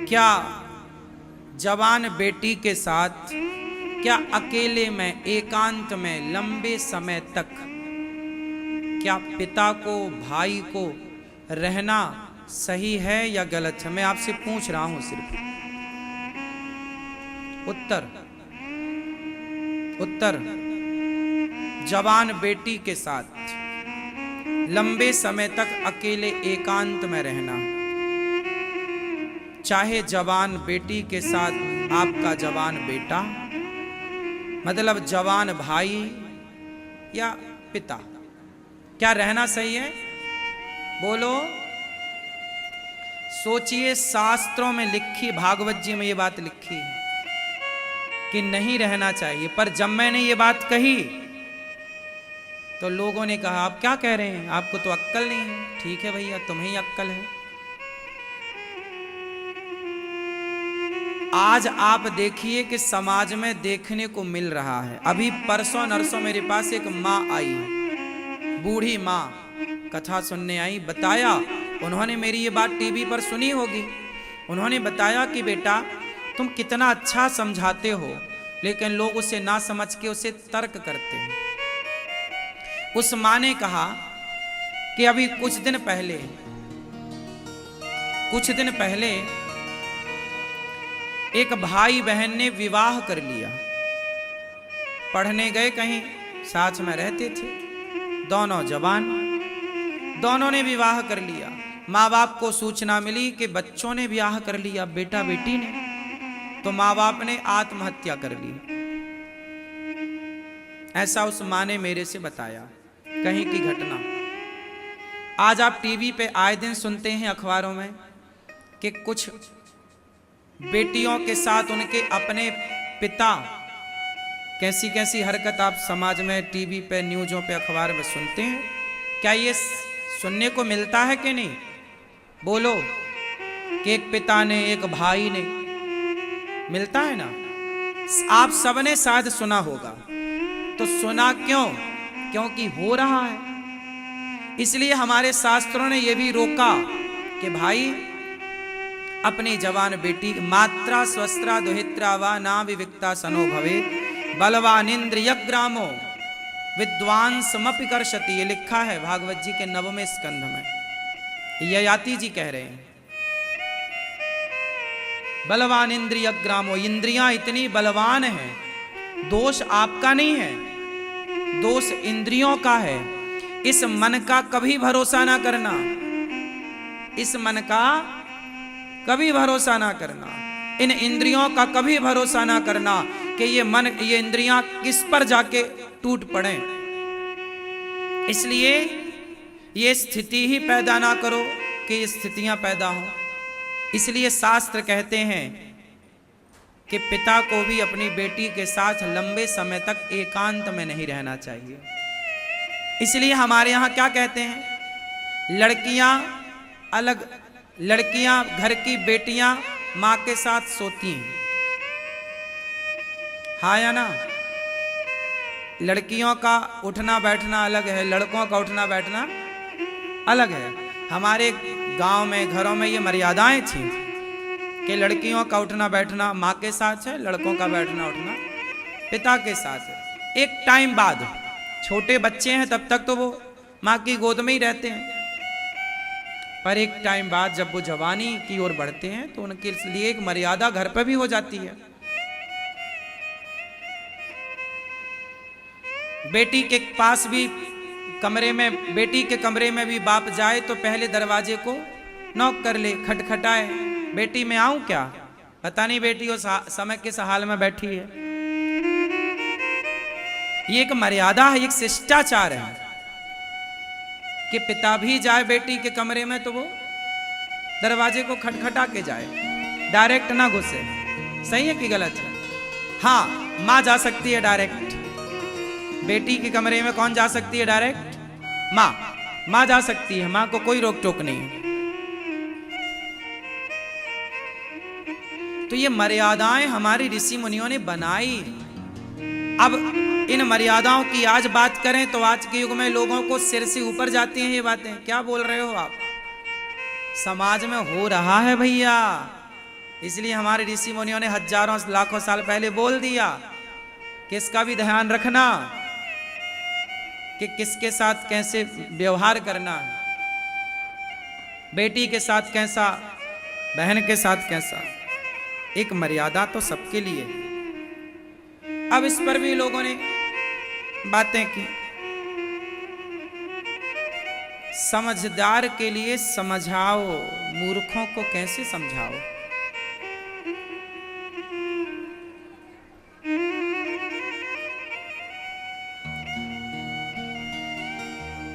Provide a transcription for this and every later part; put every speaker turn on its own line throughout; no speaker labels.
क्या जवान बेटी के साथ, क्या अकेले में, एकांत में, लंबे समय तक, क्या पिता को, भाई को रहना सही है या गलत है? मैं आपसे पूछ रहा हूं सिर्फ उत्तर। जवान बेटी के साथ लंबे समय तक अकेले एकांत में रहना, चाहे जवान बेटी के साथ आपका जवान बेटा, मतलब जवान भाई या पिता, क्या रहना सही है? बोलो। सोचिए, शास्त्रों में लिखी, भागवत जी में ये बात लिखी है कि नहीं रहना चाहिए, पर जब मैंने ये बात कही तो लोगों ने कहा आप क्या कह रहे हैं, आपको तो अक्ल नहीं है। ठीक है भैया, तुम्हें ही अक्ल है। आज आप देखिए कि समाज में देखने को मिल रहा है। अभी परसों नरसों मेरे पास एक माँ आई, बूढ़ी माँ, कथा सुनने आई। बताया, उन्होंने मेरी ये बात टीवी पर सुनी होगी। उन्होंने बताया कि बेटा तुम कितना अच्छा समझाते हो, लेकिन लोग उसे ना समझ के उसे तर्क करते हैं। उस माँ ने कहा कि अभी कुछ दिन पहले एक भाई बहन ने विवाह कर लिया। पढ़ने गए कहीं, साथ में रहते थे, दोनों जवान, दोनों ने विवाह कर लिया। माँ बाप को सूचना मिली कि बच्चों ने विवाह कर लिया, बेटा बेटी ने, तो माँ बाप ने आत्महत्या कर ली। ऐसा उस माँ ने मेरे से बताया, कहीं की घटना। आज आप टीवी पे आए दिन सुनते हैं, अखबारों में, कि कुछ बेटियों के साथ उनके अपने पिता, कैसी कैसी हरकत आप समाज में, टीवी पे, न्यूज़ों पे, अखबार में सुनते हैं। क्या ये सुनने को मिलता है कि नहीं? बोलो। कि एक पिता ने, एक भाई ने, मिलता है ना? आप सबने शायद सुना होगा। तो सुना क्यों? क्योंकि हो रहा है। इसलिए हमारे शास्त्रों ने यह भी रोका कि भाई अपनी जवान बेटी, मात्रा स्वस्त्रा दुहित्रा वा ना विविक्ता सनो भवेत् बलवानिंद्रियग्रामो विद्वांसमपि कर्षति। ये लिखा है भागवत जी के 9वें स्कंध में। ययाति जी कह रहे हैं, बलवानिंद्रियग्रामो, इंद्रियां इतनी बलवान हैं, दोष आपका नहीं है, दोष इंद्रियों का है। इस मन का कभी भरोसा ना करना, इस मन का कभी भरोसा ना करना, इन इंद्रियों का कभी भरोसा ना करना कि ये मन, ये इंद्रियां किस पर जाके टूट पड़े। इसलिए ये स्थिति ही पैदा ना करो कि ये स्थितियां पैदा हों। इसलिए शास्त्र कहते हैं कि पिता को भी अपनी बेटी के साथ लंबे समय तक एकांत में नहीं रहना चाहिए। इसलिए हमारे यहाँ क्या कहते हैं, लड़कियां अलग, लड़कियां, घर की बेटियां मां के साथ सोती हैं, हाँ या ना? लड़कियों का उठना बैठना अलग है, लड़कों का उठना बैठना अलग है। हमारे गांव में, घरों में ये मर्यादाएं थी कि लड़कियों का उठना बैठना मां के साथ है, लड़कों का बैठना उठना पिता के साथ है। एक टाइम बाद, छोटे बच्चे हैं तब तक तो वो मां की गोद में ही रहते हैं, पर एक टाइम बाद जब वो जवानी की ओर बढ़ते हैं तो उनके लिए एक मर्यादा घर पर भी हो जाती है। बेटी के पास भी कमरे में, बेटी के कमरे में भी बाप जाए तो पहले दरवाजे को नॉक कर ले, खटखटाए, बेटी मैं आऊं क्या? पता नहीं बेटी उस समय किस हाल में बैठी है। ये एक मर्यादा है, एक शिष्टाचार है कि पिता भी जाए बेटी के कमरे में तो वो दरवाजे को खटखटा के जाए, डायरेक्ट ना घुसे। सही है कि गलत है? हाँ, माँ जा सकती है डायरेक्ट, बेटी के कमरे में कौन जा सकती है डायरेक्ट? माँ जा सकती है, माँ को कोई रोक टोक नहीं है। तो ये मर्यादाएं हमारी ऋषि मुनियों ने बनाई। अब इन मर्यादाओं की आज बात करें तो आज के युग में लोगों को सिर से ऊपर जाती हैं ये बातें। क्या बोल रहे हो आप? समाज में हो रहा है भैया, इसलिए हमारे ऋषि मुनियों ने हजारों लाखों साल पहले बोल दिया कि इसका भी ध्यान रखना कि किसके साथ कैसे व्यवहार करना है, बेटी के साथ कैसा, बहन के साथ कैसा। एक मर्यादा तो सबके लिए है। अब इस पर भी लोगों ने बातें की। समझदार के लिए समझाओ, मूर्खों को कैसे समझाओ।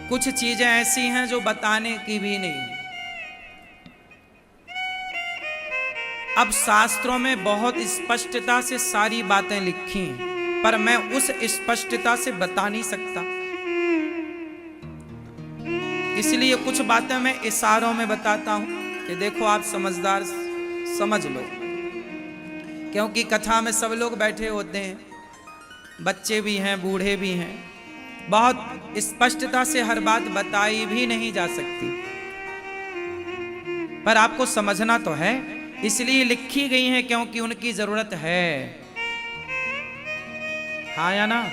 कुछ चीजें ऐसी हैं जो बताने की भी नहीं। अब शास्त्रों में बहुत स्पष्टता से सारी बातें लिखी हैं, पर मैं उस स्पष्टता से बता नहीं सकता, इसलिए कुछ बातें मैं इशारों में बताता हूं कि देखो आप समझदार समझ लो। क्योंकि कथा में सब लोग बैठे होते हैं, बच्चे भी हैं, बूढ़े भी हैं, बहुत स्पष्टता से हर बात बताई भी नहीं जा सकती, पर आपको समझना तो है, इसलिए लिखी गई हैं क्योंकि उनकी जरूरत है। हाँ या ना?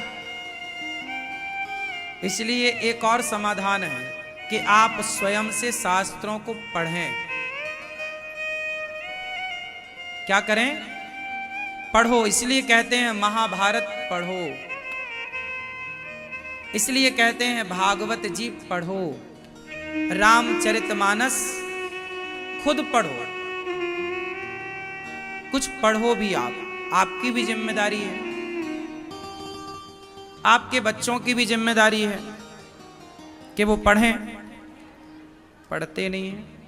इसलिए एक और समाधान है कि आप स्वयं से शास्त्रों को पढ़ें। क्या करें? पढ़ो। इसलिए कहते हैं महाभारत पढ़ो, इसलिए कहते हैं भागवत जी पढ़ो, रामचरितमानस खुद पढ़ो, कुछ पढ़ो भी आप। आपकी भी जिम्मेदारी है, आपके बच्चों की भी जिम्मेदारी है कि वो पढ़ें। पढ़ते नहीं हैं।